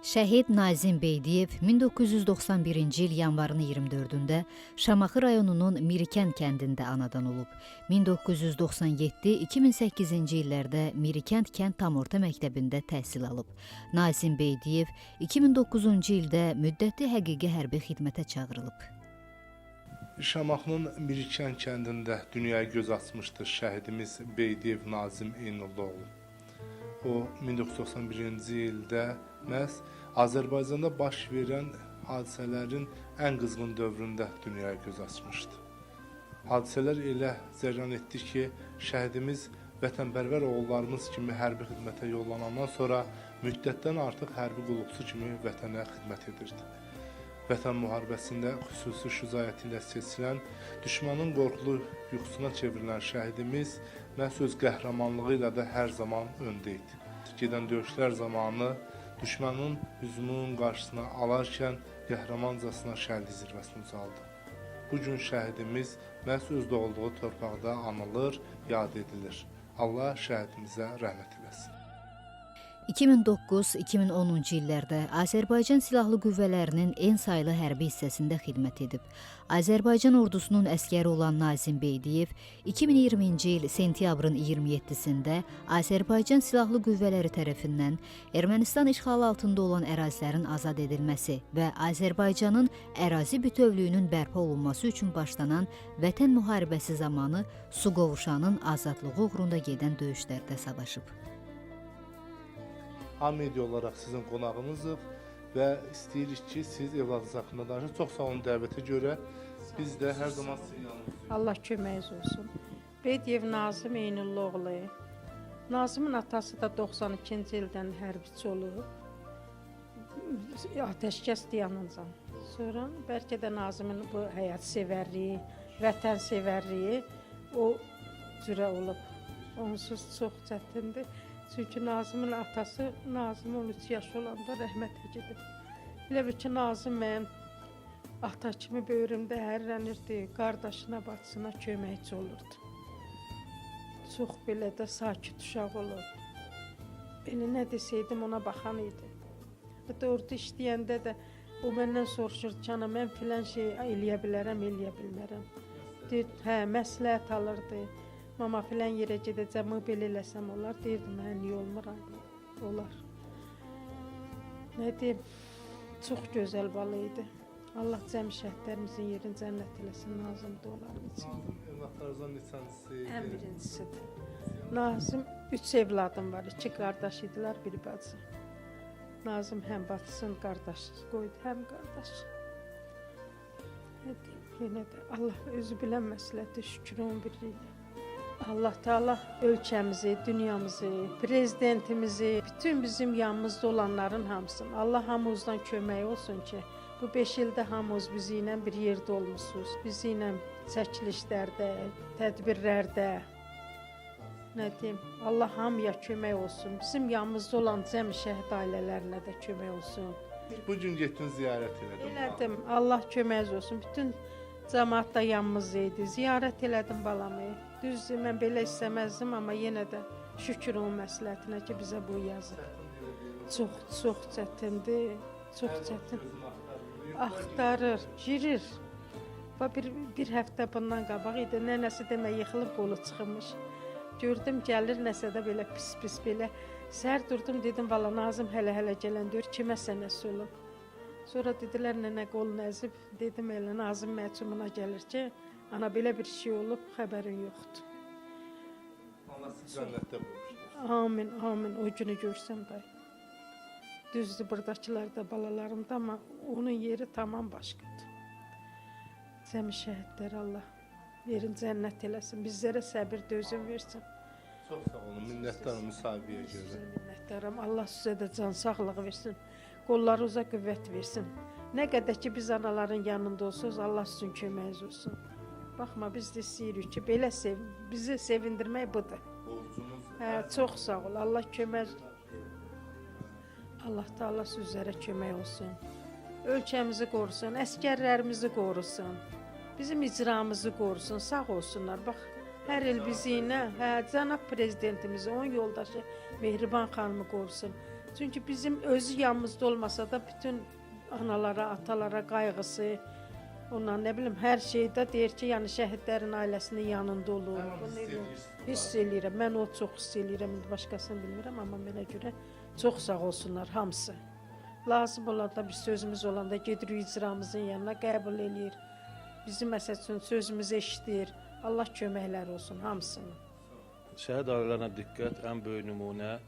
Şəhid Nazim Beydiyev 1991-ci il yanvarın 24-də Şamaxı rayonunun Mirikən kəndində anadan olub. 1997-2008-ci illərdə Mirikənd kənd tam orta məktəbində təhsil alıb. Nazim Beydiyev 2009-cu ildə müddətli həqiqi hərbi xidmətə çağırılıb. Şamaxının Mirikən kəndində dünyaya göz açmışdır şəhidimiz Beydiyev Nazim Eynullaoğlu. O 1991-ci ildə məhz Azərbaycanda baş verən hadisələrin ən qızğın dövründə dünyaya göz açmışdı. Hadisələr elə cərəyan etdi ki, şəhidimiz vətənpərvər oğullarımız kimi hərbi xidmətə yollanandan sonra müddətdən artıq hərbi qulluqçu kimi vətənə xidmət edirdi. Vətən müharibəsində xüsusi şücaəti ilə seçilən, düşmanın qorxulu yuxusuna çevrilən şəhidimiz məhz öz qəhrəmanlığı ilə də hər zaman öndə idi. Gedən döyüşlər zamanı düşmanın hücumunun qarşısına alarkən qəhrəmancasına şəhidlik zirvəsinə ucaldı. Bu gün şəhidimiz məhz öz doğulduğu torpaqda anılır, yad edilir. Allah şəhidimizə rəhmət eləsin. 2009-2010-cu illərdə Azərbaycan Silahlı Qüvvələrinin en saylı hərbi hissəsində xidmət edib. Azərbaycan ordusunun əskəri olan Nazim Beydiyev 2020-ci il sentyabrın 27-sində Azərbaycan Silahlı Qüvvələri tərəfindən Ermənistan işğalı altında olan ərazilərin azad edilməsi və Azərbaycanın ərazi bütövlüyünün bərpa olunması üçün başlanan Vətən müharibəsi zamanı su qovuşanın azadlığı uğrunda gedən döyüşlərdə savaşıb. Media olaraq sizin qonağınızıq və istəyirik ki, siz evladınız haqqında danışın. Çox sağ olun dəvətə görə. Biz də hər zaman sizin yanınızdayıq. Allah köməyiniz olsun. Beydiyev Nazim Eynullaoğlu. Nazim'in atası da 92-ci ildən hərbiçi olub. Ateşkəs dayanınca. Sonra bəlkə də Nazim'in bu həyat sevərliyi, vətən sevərliyi o cürə olub. Onsuz çox çətindir. Çünki Nazim'in atası, Nazim 13 yaş olanda rəhmətə gedib. Elə bir ki, Nazim mənim ata kimi böyrümdə hərlənirdi, qardaşına, bacısına köməkçi olurdu. Çox belə də sakit uşaq olub. Belə nə desəydim ona baxan idi. Hətta orada işləyəndə də o məndən soruşurdu ki, ana mən filan şey eləyə bilərəm, eləyə bilmərəm. Deyirdi, hə, məsləhət alırdı. Mama filan yerə gedəcəm, belə eləsəm olar. Deyirdim, mən niyə olmuram? Olar. Nə deyim, çox gözəl bala idi. Allah cəmi şəhidlərimizin yerini cənnət eləsin, Nazim də onların için. Nazim evlatlarınızdan neçəncisi? Ən birincisidir. Nazim 3 evladım var, 2 qardaş idilər, bir bacı. Nazim həm bacısının qardaşı qoydu, həm qardaşı. Nə deyim, yenə də Allah özü bilən məsləhətə şükür onun birliyi. Allah Teala ölkəmizi, dünyamızı, prezidentimizi, bütün bizim yanımızda olanların hamısını, Allah hamımızdan kömək olsun ki, bu 5 ildə hamımız bizi ilə bir yerdə olmuşsunuz. Bizi ilə çəkilişlərdə, tədbirlərdə, nə deyim, Allah hamıya kömək olsun. Bizim yanımızda olan cəmi şəhid ailələrinə də kömək olsun. Bugün getdiniz ziyarət elədim. Elədim, Allah köməyiniz olsun. Bütün cəmaat da yanımızda idi. Ziyarət elədim balamı. Düzdür, mən belə istəməzdim, amma yenə də şükür onun məsləhətinə ki, bizə bu yazır. Çox çətindir, çox çətin. Axtarır, girir. Bir həftə bundan qabaq idi, nənəsi demə yıxılıb qolu çıxmış. Gördüm, gəlir nəsə də belə pis belə. Səhər durdum, dedim, valla Nazim hələ gələn deyir, kiməsə nəsə olub. Sonra dedilər, nənə qolunu əzib, dedim, elə Nazim məhcumuna gəlir ki, ana belə bir şey olub, xəbərin yoxdur. Allah siz cənnətdə qoymuşdur. Amin, amin, o günü görsəm də. Düzdür, buradakılar da balalarımda, amma onun yeri tamam başqadır. Cəmi şəhidlər Allah yerin cənnət eləsin, bizlərə səbir dözüm versin. Çox sağ olun, minnətdarım müsahibəyə görə. Sizə minnətdaram, Allah sizə də can sağlığı versin, qollarınıza qüvvət versin. Nə qədər ki, biz anaların yanında olsunuz, Allah sizin köməyiniz olsun. Baxma, biz də istəyirik ki, belə bizi sevindirmək budur. Hə, çox sağ ol, Allah kömək. Allah Teala sizlərə kömək olsun. Ölkəmizi qorusun, əskərlərimizi qorusun. Bizim icramızı qorusun, sağ olsunlar. Bax, hər il bizi ilə, cənab prezidentimizi, onun yoldaşı Mehriban xanımı qorusun. Çünki bizim özü yanımızda olmasa da bütün analara, atalara qayğısı, ondan nə bilim hər şeydə deyir ki, yəni şəhidlərin ailəsinin yanında olur. Bunu hiss eləyirəm. Mən o çox hiss eləyirəm. İndi başqasını bilmirəm, amma mənə görə çox sağ olsunlar hamısı. Lazım olanda bir sözümüz olanda gedirik icramızın yanına qəbul eləyir. Bizim məsəl üçün sözümüzü eşidir. Allah köməkləri olsun hamısının. Şəhid ailələrinə diqqət, ən böyük nümunə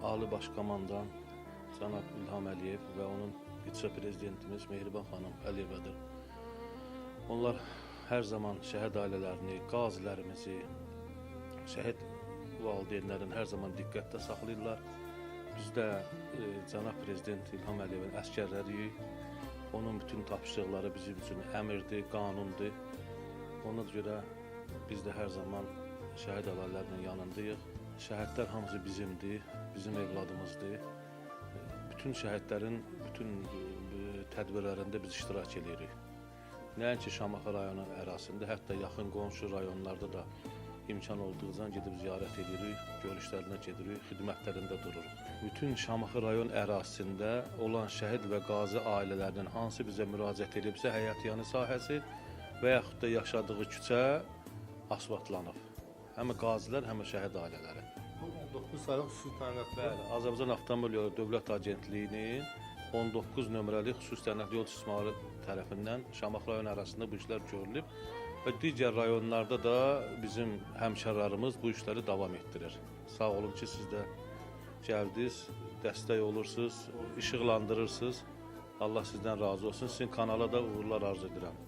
Ali Baş Komandan cənab İlham Əliyev və onun vitse-prezidentimiz Mehriban xanım Əliyevadır. Onlar hər zaman şəhid ailələrini, qazilərimizi, şəhid valideynlərini hər zaman diqqətdə saxlayırlar. Biz də cənab prezident İlham Əliyevin əsgərləriyik. Onun bütün tapşırıqları bizim üçün əmrdir, qanundur. Ona görə biz də hər zaman şəhid ailələrinin yanındayıq. Şəhidlər hamısı bizimdir, bizim evladımızdır. Bütün şəhidlərin bütün tədbirlərində biz iştirak edirik. Nəinki Şamaxı rayonu ərazisində, hətta yaxın qonşu rayonlarda da imkan olduğu zaman gedib ziyarət edirik, görüşlərinə gedirik, xidmətlərində dururuq. Bütün Şamaxı rayon ərazisində olan şəhid və qazi ailələrinin hansı bizə müraciət edibsə, həyatyanı sahəsi və yaxud da yaşadığı küçə asfaltlanıb. Həm qazilər, həm şəhid ailələri. 19 saylı xüsusi təyinatlı. Bəli, Azərbaycan Avtomobil Yolu Dövlət Agentliyinin 19 nömrəli xüsusi təyinatlı yol istismarı tərəfindən Şamaxı rayon ərazisində bu işlər görülüb və digər rayonlarda da bizim həmkarlarımız bu işləri davam etdirir. Sağ olun ki, siz də gəldiniz, dəstək olursunuz, işıqlandırırsınız. Allah sizdən razı olsun. Sizin kanala da uğurlar arzu edirəm.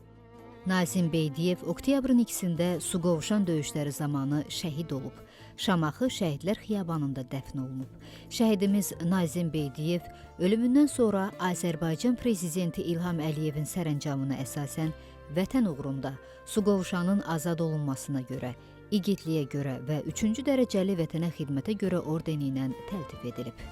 Nazim Beydiyev oktyabrın 2-sində Suqovuşan döyüşləri zamanı şəhid olub. Şamaxı Şəhidlər Xiyabanında dəfn olunub. Şəhidimiz Nazim Beydiyev ölümündən sonra Azərbaycan Prezidenti İlham Əliyevin sərəncamına əsasən vətən uğrunda Suqovuşanın azad olunmasına görə, igidliyə görə və 3-cü dərəcəli vətənə xidmətə görə ordeni ilə təltif edilib.